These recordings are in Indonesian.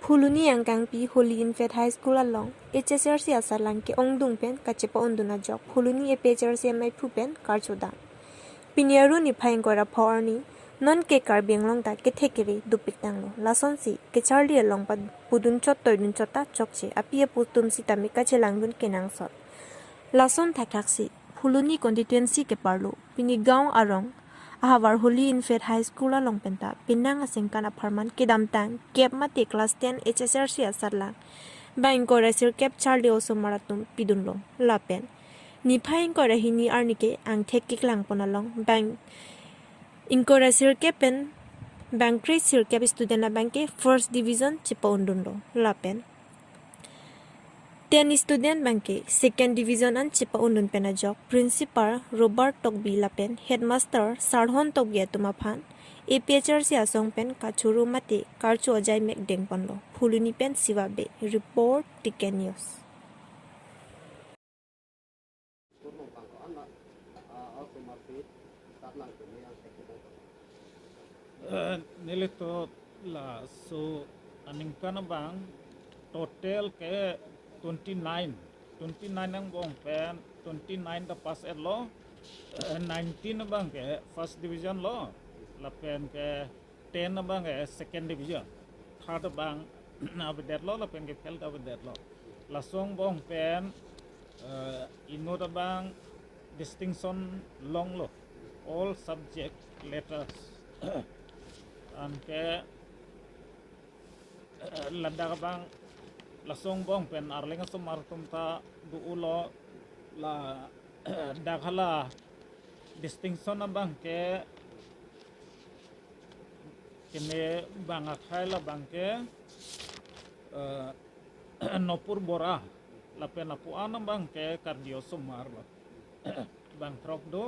Phuluni yang kangpi Holy Infant High School along HSRC asalang ke ongdung pen kacepa onduna jok Phuluni HSRC mai phupen karchoda Piniaru ni phaing kora phorni non ke karbeng long ta ke thekeri dupik tanglo lason si ke charlie along pa pudun chot toidun chota chokche apia putum si tamika chelangun kenang sot lason thakhaksi Phuluni constituency ke parlo pini gaon arong Ahawar Holy Infant High School along penta pinang asingkana farman kedam tang kep mate class 10 HSRC asarlang bang ko resir kep Charlie oso maratum pidunlo lapen ni phaing ko rahini arnike ang thekik lang ponalong bang inko resir kepen bang sir kep student la bang ke first division chipa undunlo lapen 10 student bangke second division an chipa undun pena jok principal Robert Tokbi lapen headmaster Sarhon Tokbi atuma phan APHRC asong pen kachuru mate karchu ajai mek deng panlo Phuluni pen siwabe report Tiken News nilito la so aningkan bang total ke 29 ang bong pen 29 the pass at law 19 bang ke first division law la pen ke 10 bang ke second division third bang na that law la pen ke fail ka that law la song bong pen inota bang distinction long law all subject letters and ke lada bang lasong bong pen arlenga sumartum ta duulo la daghala distinction bang ke kene bang akhai la bang ke nopur bora la pen apu anam bang ke kardio sumar la bang trop do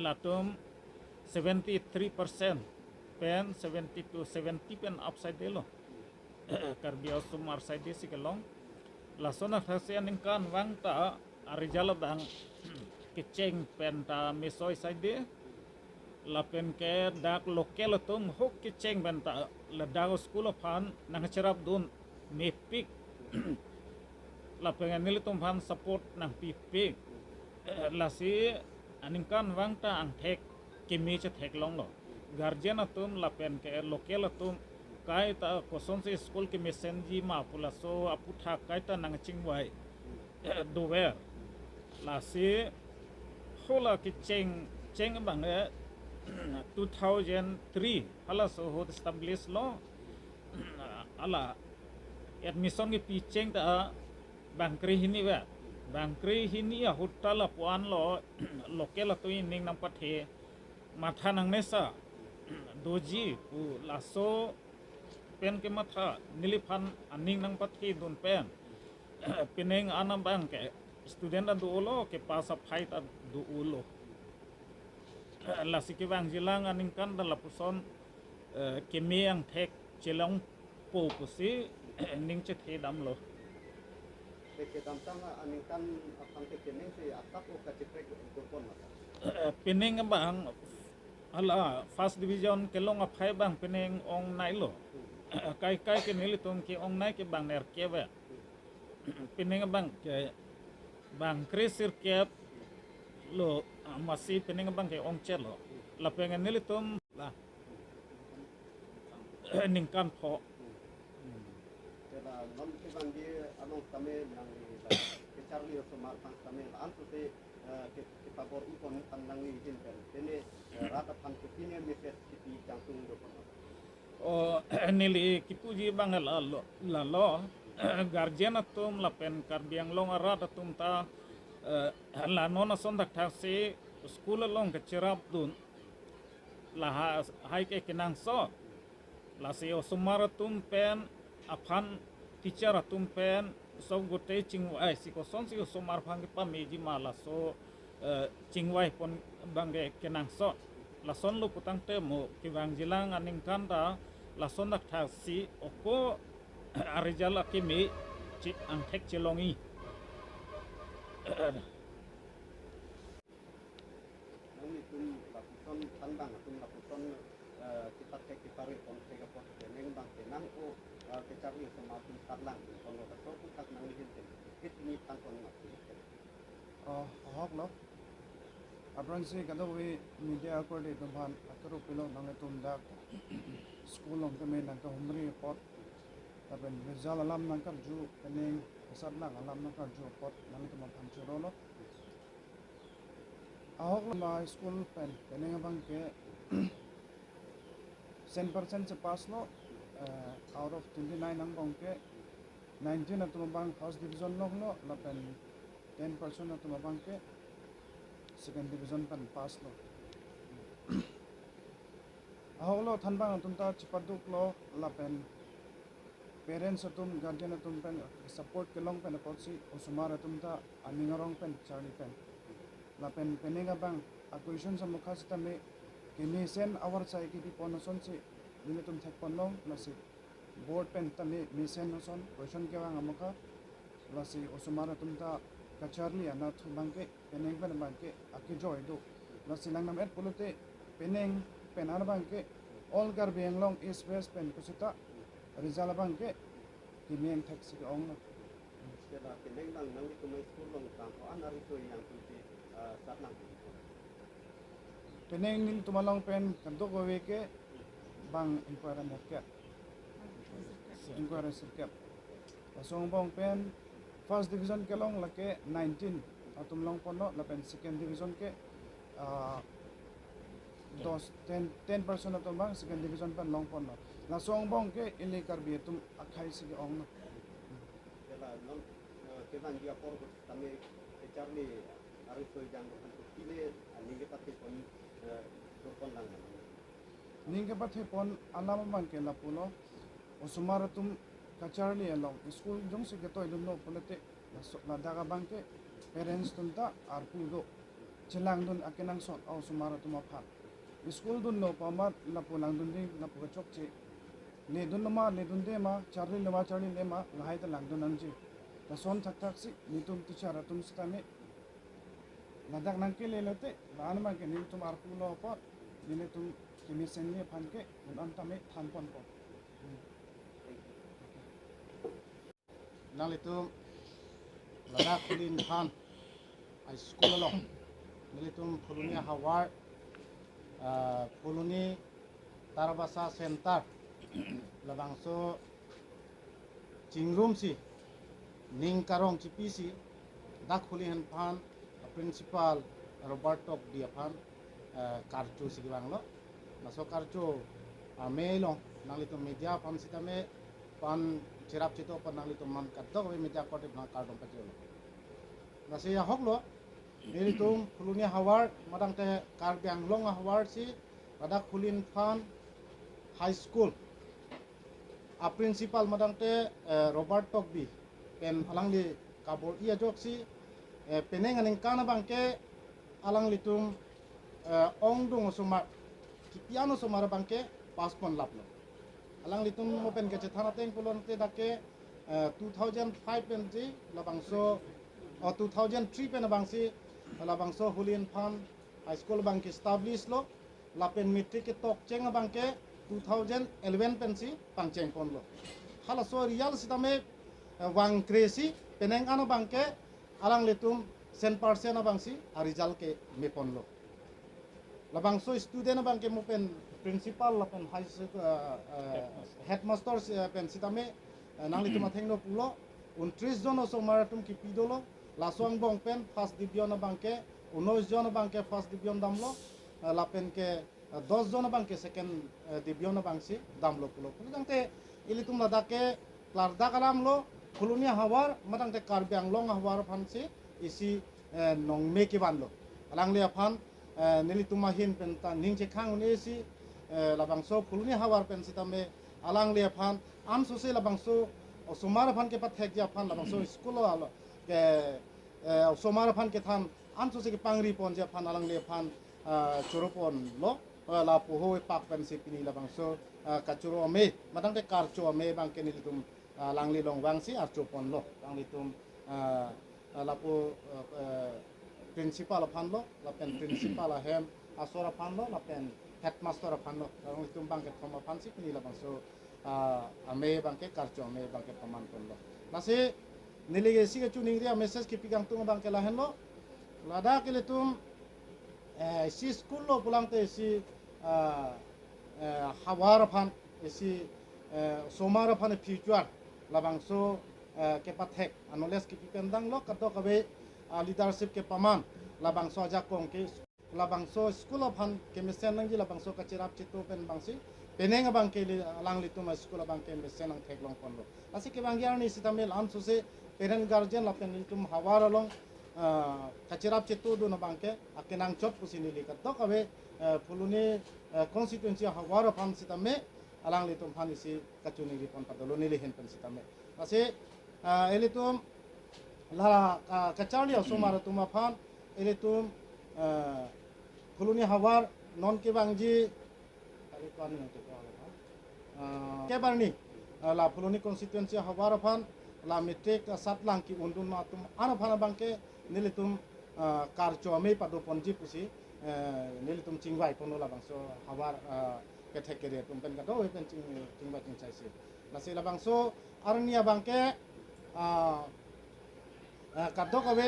latum 73% pen 70 to 70 pen upside de lo kardio sumar side si kelong lasona khasian kan wang ta arijala bang kiceng pen ta mesoi side la pen ke dak lokel tum hok kiceng ben ta la dak school fan nang cherap dun mepik la pen nil tum fan support nang pipik la si aningkan wang ta ang thek kimi che thek long lo guardian atum la pen ke lokel atum kai ta koson se school ke messenger ma pula so aputha kai ta nang chingwai dover la si hola ki cheng bang 2003 hala so ho establish lo ala admission ki pi cheng ta bangkri hini wa bangkri hini ya hotel puan lo lokel to ning nang pathe matha nang nesa doji pu laso pen ke matha niliphan aning nang patki dun pen peneng anam bang ke student du ulo ke pasa fight du ulo la siki bang jilang aning kan dala puson ke me ang thek chelong po pusi ning che the dam lo ke dam tang aning kan apang ke kening si atak o ka chepre do pon mata peneng bang ala first division kelong aphai bang peneng ong nai lo kai ke nilitum ki ong nai ke bang ner kebe pineng bang ke bang krisir kep lo masih pineng bang ke ong chelo la pengen nilitum la ningkan pho kela non ke bang di anong tame nang ke charlie so mar pang tame antu te ke pabor ipon tan nang ni hin pen tene rata pan ke pine meses kipi jangtung do pon o nili kipuji bang la lo guardian atum la pen karbiang long arat atum ta la nona sonda taksi school long ke cherap dun la hai ke kinang so la se o sumaratum pen aphan teacher atum pen so gote chingwai si ko son si sumar phang pa meji mala so chingwai pon bange kinang so la son lu putang te mo ki bang jilang aning kanda la son dak taksi oko arijala kimi chi ang thek chelongi nang ni tum la puson tan bang tum la puson kita tek kita re pon ke pon kening bang Charlie so Martin Tarlang kon lo so ku tak nang hin ten hit ni tan kon ma hok lo abran se kada we media ko de ban akaro pilo nang tum da school long kami nang ka humri pot taben result alam nang ka ju pening asat nang alam nang ka ju pot nang tum pan churo lo ahok ma school pen pening abang ke 100% se pass lo out of 29 nang bang ke 19 atum bang first division lo la pen 10% atum bang ke second division pen pass lo ahok lo than bang atum ta chipaduk lo la pen parents atum guardian atum pen support ke long pen apotsi usumar atum ta aningarong pen charli pen la pen peninga bang acquisition samukha stame kini sen our sai ki ponoson si limitum thek ponong lasi board pen tame misen noson question ke bang amukha lasi usumar atum ta kacharli ana thu bangke peneng pen bangke akijoy do lasi langnam et pulute peneng pen ar bangke all gar beng long east west pen kusita result bangke kimeng thek si ong na Kela peneng nang nang itu mai school long tang ko anari to yang kunti sat nang peneng nin tumalong pen kanto ko weke bang inquiry net inquiry sirkap pasong bong pen first division ke long lake 19 atum long pono la pen second division ke 10% atum bang second division pen long pono la song bong ke ili karbi atum akhai si ong na Kela non kevan dia por tame Charlie ari to yang kan ile ani ke pati kon do kon lang ning ke pathe pon alama bang ke la puno usumar atum kacharli along school jong se ke toy no polete la daga bang ke parents tunta arpu do chilang dun akenang so au sumar atum apha school dun no pamat la pulang dun ding na pu chok che le dun ma le dun de ma charli le ma ngai ta lang dun ang ji la son thak thak si nitum teacher atum stame ladak nang ke le lete ban ma ke nim tum arpu lo pa ni tum kimi sen ne phan ke un an tame than pon ko nang itu ladak kulin phan high school lo nilitum pulunia hawar puluni tarbasa center labangso chingrum si ning karong chipisi dak kulin phan principal Roberto dia phan kartu si banglo maso kartu mailong nang itu media phan sitame pan cirap cito panang itu man katok we media kote na kardom pajolo nasi ya hoklo ini tum pulunia hawar madang te karbiang long hawar si pada kulin fan high school a principal madang te Robert Tokbi pen alang di kabor iya joksi peneng aning kana bangke alang litum ong dung sumar kipiano sumar bangke paspon laplo alang litum mo pen ke thana teng pulon te dake 2005 pen ji labangso 2003 pen bangsi labangso hulin fan high school bangke establish lo lapen metric ke tok cheng bangke 2011 pen si pangcheng pon lo hala so real sitame wang kresi peneng ano bangke alang litum 100% bangsi a result ke me pon lo labangso student bangke mo pen principal lapen high school headmaster pen sitame nangli tuma thengno pulo 29 jon so maratum ki pidolo lasong bong pen first division bangke 19 jon bangke first division damlo lapen ke 10 jon bangke second division bangsi damlo pulo pulangte ilitum ladake larda kalam lo pulunia hawar matangte karbiang long hawar phansi isi nongme ki banlo alangli aphan nilituma hin pen ta ningche khang nesi labangso pulunia hawar pen sitame alang le phan am sose labangso somar phan ke pathek ja phan labangso school alo ke somar phan ke than am sose ke pangri pon ja phan alang le phan choropon lo la poho pak pen sipini labangso kachuro me madang te karcho me bang ke nilitum langli long wang si archo pon lo langlitum lapo principal phan lo lapen principal hem asora phan lo lapen headmaster phan lo lang litum bang ke thoma phan si pini labangso ame bangke karcho ame bangke paman pon lo nasi nilai si ke cuning dia message ke pigang tung bangke lahen lo lada ke letum si school lo pulang te si hawar phan si somar phan future labang so ke pathek anoles ke pipendang lo kato kabe leadership ke paman labang so aja kong ke labang so school of han ke mesen nang ji labang so ka chirap chitu pen bangsi peneng bang ke lang litu ma school bang ke mesen nang thek long pon lo asi ke bang yarni sitamel an so se parent guardian la pen litum hawar long ka chirap chitu do na bang ke akenang chop pusini li kato kabe fuluni constituency hawar phan sitame alang litum phan isi kachuni ri pon padolo ni li hen pen sitame asi elitum la kachali asumara tuma phan elitum fuluni hawar non ke bangji ari kan ni ke barni la fuluni constituency hawar phan la metek satlang ki undun ma tum ana phana bangke nilitum karcho me padu ponji pusi nilitum chingwai kono la bangso hawar ke thekere tum pen ka do pen chingwai chingchai se la se la bangso arnia bangke kadok awe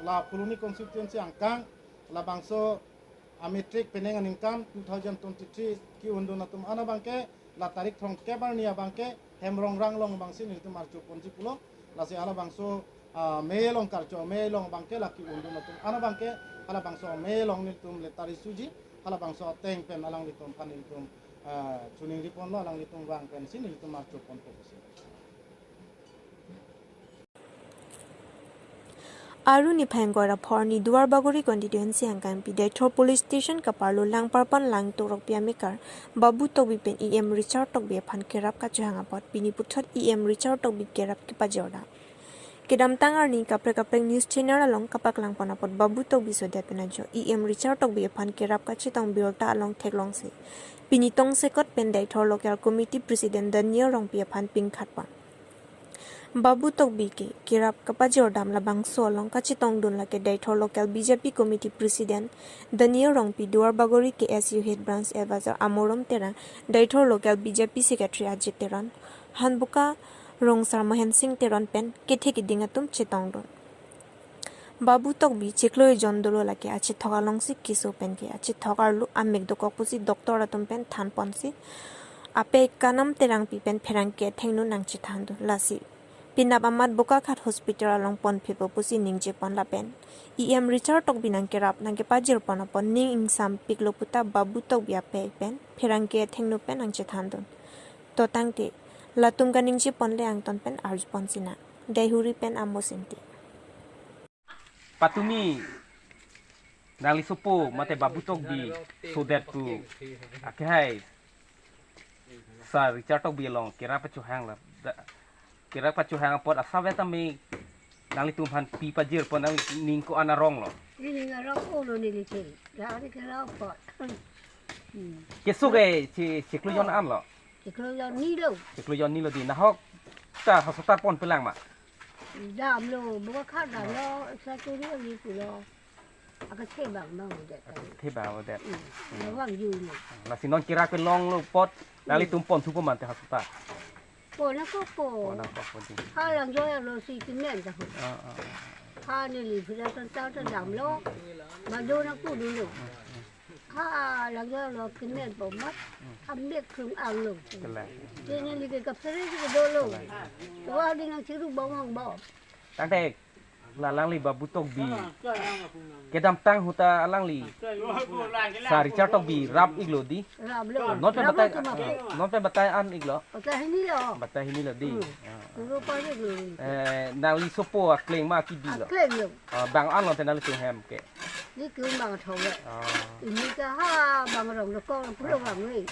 la fuluni constituency angkang la bangso ametrik penengan ingkan 2023 ki undun atum ana bangke la tarik thong kebarnia bangke hemrong ranglong bangsi nitum marchu ponji pulo la se ala bangso melong karcho melong bangke la ki undun atum ana bangke ala bangso melong nitum le tari suji ala bangso teng pen alang nitum pan nitum chuning ripon lo alang nitum wang pen sin nitum marchu pon posi Aruni Pangora Porni Duar Bagori constituency angkan pi Daithor police station kaparlo lang parpan lang torok pia mekar babu tok bipen EM Richard tok be phan kerap ka chhanga pot pini puthot EM Richard tok bi kerap ki pajorda kedam tangar ni kapre news channel along kapak lang panapot babu tok bi sodia penajo EM Richard tok bi phan kerap ka chitong biorta along theklong se pini tong sekot pen Daithor local committee president Daniel rong pia phan ping khatpa Babu Tokbi ke kirap kapajor dam labang solong kachitong dun lake Daithor local BJP committee president Daniel Rongpi Duar Bagori ke SU head branch advisor Amorom Terang Daithor local BJP secretary Ajit Teran Hanbuka Rongsar Mohan Singh Teran pen ketheki dingatum chitong dun Babu Tokbi chiklo jondolo lake achi thokalong si kiso pen ke achi thokarlu amek dokokpusi doctor atum pen than ponsi ape kanam terang pi pen pherang ke thengnu nangchi thandu lasi Pinap amat buka khat hospital along pon people pusi ningje pon lapen. EM Richard tok binang kerap nang ke pajir pon apon ning insam piklo puta babu tok bia pe pen phirang ke thengno pen ang che thandon. To tangte latung ka ningje pon le ang ton pen arj pon sina. Daihuri pen amosinti. Patumi nali sopo mate babu tok bi so that to akhai sa Richard tok bi long kira pachu hang la kira pacu hang pot asabe tami nang tumhan pi pajir pon nang ningko anarong lo ini ngarong ulo ni lite dari kira pot kesu ge ciklu jon an lo iklo ni lo ciklu jon ni lo di nahok ta hospital pon pelang ma dam lo buka khada lo satu ni pulo aga tebang mau det the ba that wang yu ni la sinon kira pe long lo pot nang tumpon tu man te hospital po na ko po na ko di ha lang jo lo si tinen ta ha ni li phira tan ta ta dam lo ma do na ku du lo ha lang jo lo tinen po mat am mek khum ang lo kala ni li ke kapsare ke do lo wa di nang chiru bawang ba tang te la lang li babu tok bi kedam tang huta alang li sa Richard tok bi rap iglo di ram lo non pe batai an iglo ta ni lo batai hini lo di ru pa ni lo nang li sopo kleng ma ki di lo klem lo bang an lo te nang li tu hem ke ni cứ bằng thầu vậy, ini cái ha bằng rồng nó con phụ lông bằng người,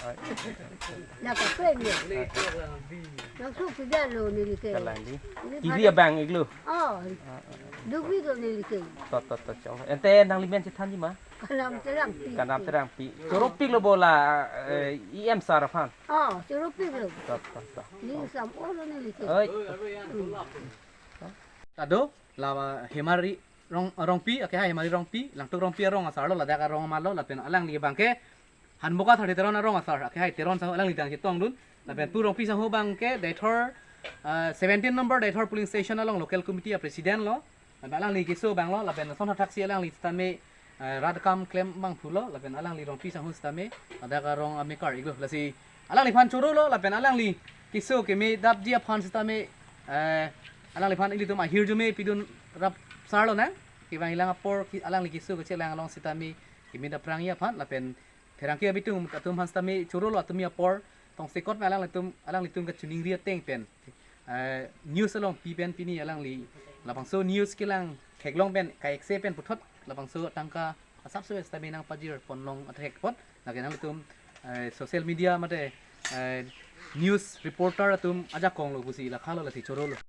là cả quen rồi, nó suốt cái gia lô này cái, kalang di kiri bang iglo đúng biết rồi này cái, tot chong ente nang li men che than di ma kanam terang pi coropik lo bola em sarafan chứ nó biết rồi, tot ni sam ô rồi này cái, oi tado la hemari rong pi ake hai hemari rong pi lang tok rong pi rong asar lo la da ka rong ma lo la pen alang li bangke han boka thade teron rong asar ake hai teron sa alang li dang che tong dun la ben pu rong pi sang ho bang ke dai thor 17 number dai thor polling station along local committee a president lo la lang li kiso bang lo la ben son thak si lang li stan me radkam claim bang phulo la ben alang li rong pi sang ho sta me ada ka rong ame kar iglo la si alang li phan choro lo la ben alang li kiso ke me dap dia phan sta me alang li phan ili tum a hir ju me pidun rap sar lo na ki bang ilang apor ki alang li kiso ke che lang along sta me ki me da prang ya phan la ben therang ki bitum ka tum han sta me choro lo tum ya por tong se kot alang li tum ka chuning ria teng pen news along pi pen pi ni alang li la bang so news ki lang khek long pen ka ek se pen puthot la bang so tangka asap so sta me nang pajir pon long athek pot la ke nang tum social media mate news reporter tum aja kong lo busi la khalo la thi choro lo